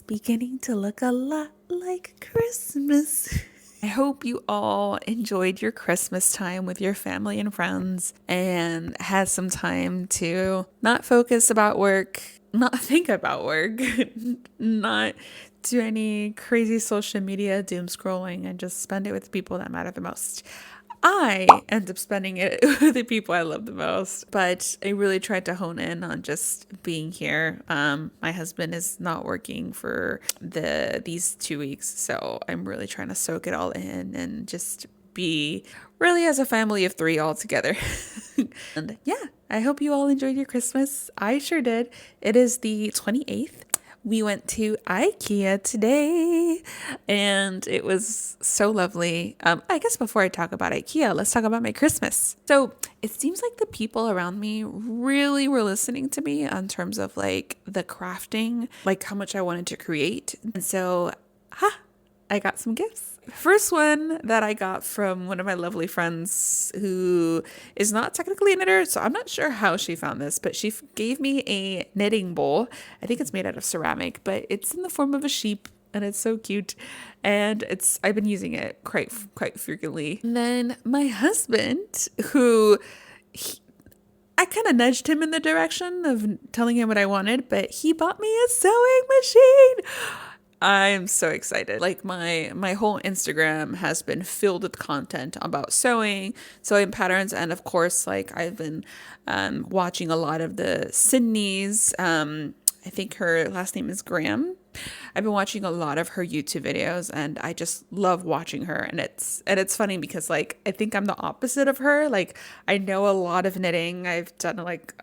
Beginning to look a lot like Christmas. I hope you all enjoyed your Christmas time with your family and friends and had some time to not focus about work, not think about work, not do any crazy social media doom scrolling, and just spend it with the people that matter the most. I end up spending it with the people I love the most, but I really tried to hone in on just being here. My husband is not working for these 2 weeks, so I'm really trying to soak it all in and just be really as a family of 3 all together. And yeah, I hope you all enjoyed your Christmas. I sure did. It is the 28th. We went to IKEA today and it was so lovely. I guess before I talk about IKEA, let's talk about my Christmas. So it seems like the people around me really were listening to me in terms of like the crafting, like how much I wanted to create. And so, I got some gifts. First one that I got from one of my lovely friends who is not technically a knitter, so I'm not sure how she found this, but she gave me a knitting bowl. I think it's made out of ceramic, but it's in the form of a sheep and it's so cute. And I've been using it quite frequently. And then my husband, I kind of nudged him in the direction of telling him what I wanted, but he bought me a sewing machine. I'm so excited. Like my whole Instagram has been filled with content about sewing patterns. And of course, like I've been watching a lot of the Sydney's, I think her last name is Graham. I've been watching a lot of her YouTube videos and I just love watching her. And it's funny because like, I think I'm the opposite of her. Like I know a lot of knitting. I've done like,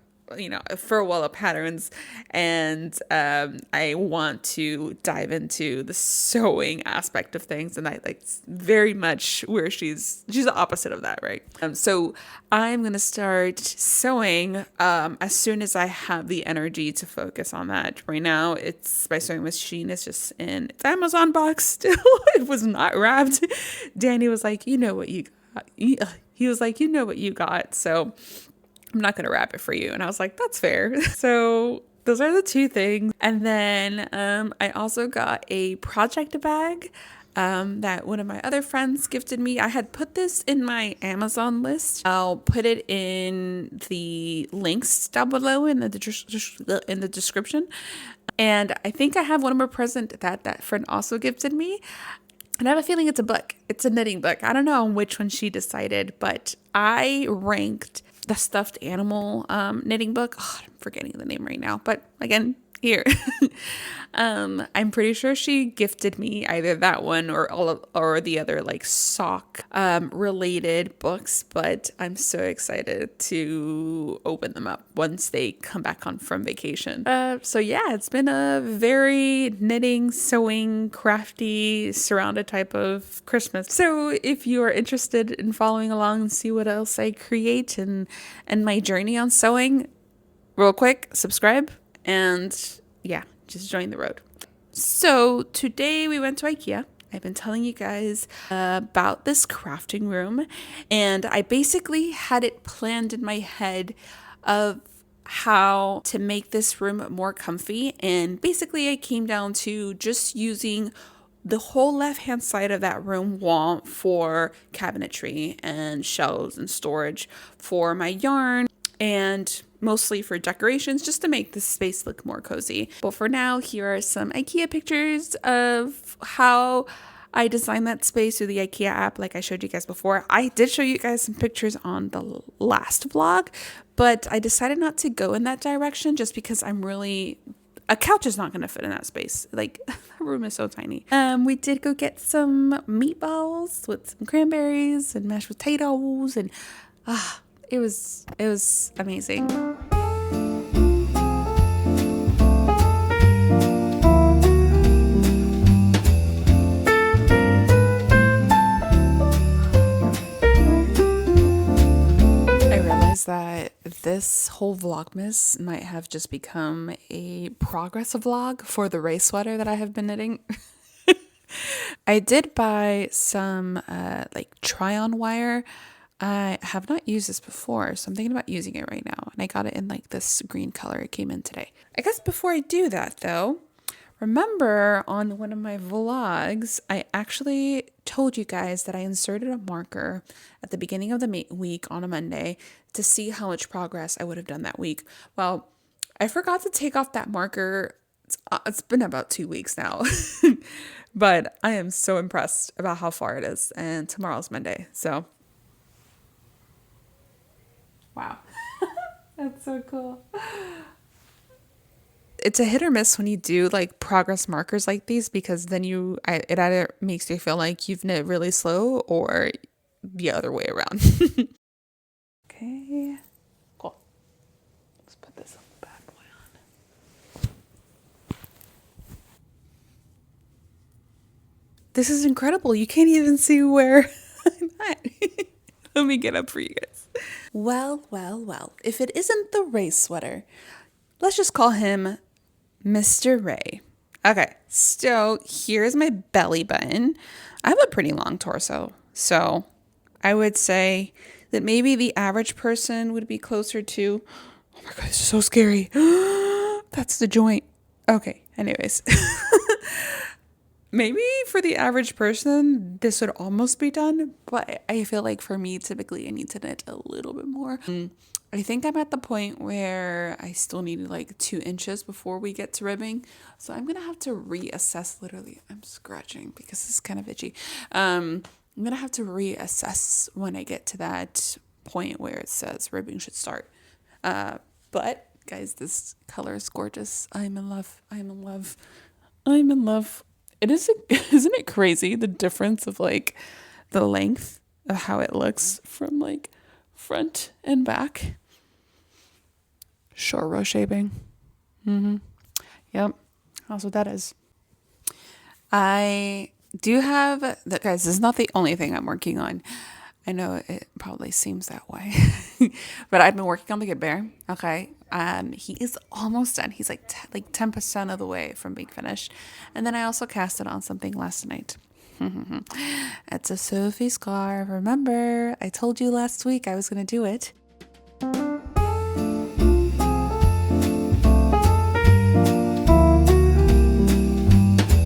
for a while of patterns, and I want to dive into the sewing aspect of things, and I like very much where she's the opposite of that, right? So I'm gonna start sewing as soon as I have the energy to focus on that. Right now, my sewing machine is just in its Amazon box still. It was not wrapped. Danny was like, "You know what you got." He was like, "You know what you got," so I'm not going to wrap it for you. And I was like, that's fair. So those are the two things. And then I also got a project bag that one of my other friends gifted me. I had put this in my Amazon list. I'll put it in the links down below in the description. And I think I have one more present that friend also gifted me. And I have a feeling it's a book. It's a knitting book. I don't know on which one she decided, but I ranked the stuffed animal knitting book. Oh, I'm forgetting the name right now, but again, here. I'm pretty sure she gifted me either that one or the other like sock related books, but I'm so excited to open them up once they come back from vacation. So yeah, it's been a very knitting, sewing, crafty, surrounded type of Christmas. So if you are interested in following along and see what else I create and my journey on sewing, real quick, subscribe. And yeah, just join the road. So today we went to IKEA. I've been telling you guys about this crafting room, and I basically had it planned in my head of how to make this room more comfy. And basically I came down to just using the whole left-hand side of that room wall for cabinetry and shelves and storage for my yarn, and mostly for decorations, just to make this space look more cozy. But for now, here are some IKEA pictures of how I designed that space through the IKEA app, like I showed you guys before. I did show you guys some pictures on the last vlog, but I decided not to go in that direction just because a couch is not going to fit in that space. Like, the room is so tiny. We did go get some meatballs with some cranberries and mashed potatoes, and it was amazing. this whole Vlogmas might have just become a progress vlog for the race sweater that I have been knitting. I did buy some like try-on wire. I have not used this before, so I'm thinking about using it right now. And I got it in like this green color. It came in today. I guess before I do that though, remember on one of my vlogs, I actually told you guys that I inserted a marker at the beginning of the week on a Monday to see how much progress I would have done that week. Well, I forgot to take off that marker. It's been about 2 weeks now, but I am so impressed about how far it is. And tomorrow's Monday, so wow, that's so cool. It's a hit or miss when you do like progress markers like these, because then it either makes you feel like you've knit really slow or the other way around. Okay, cool. Let's put this on the bad boy on. This is incredible. You can't even see where I'm at. Let me get up for you guys. Well, well, well. If it isn't the race sweater, let's just call him Mr. Ray. Okay, so here's my belly button. I have a pretty long torso, so I would say that maybe the average person would be closer to, oh my god, this is so scary. That's the joint. Okay, anyways. Maybe for the average person, this would almost be done, but I feel like for me, typically I need to knit a little bit more. I think I'm at the point where I still need like 2 inches before we get to ribbing. So I'm going to have to reassess. Literally, I'm scratching because it's kind of itchy. I'm going to have to reassess when I get to that point where it says ribbing should start. But guys, this color is gorgeous. I'm in love. I'm in love. I'm in love. Isn't it crazy the difference of like the length of how it looks from like front and back? Short row shaping. Yep, that's what that is. I do have that, guys. This is not the only thing I'm working on. I know it probably seems that way, but I've been working on the Good Bear. Okay, he is almost done. He's like 10% of the way from being finished, and then I also casted on something last night. It's a Sophie scarf. Remember, I told you last week I was gonna do it.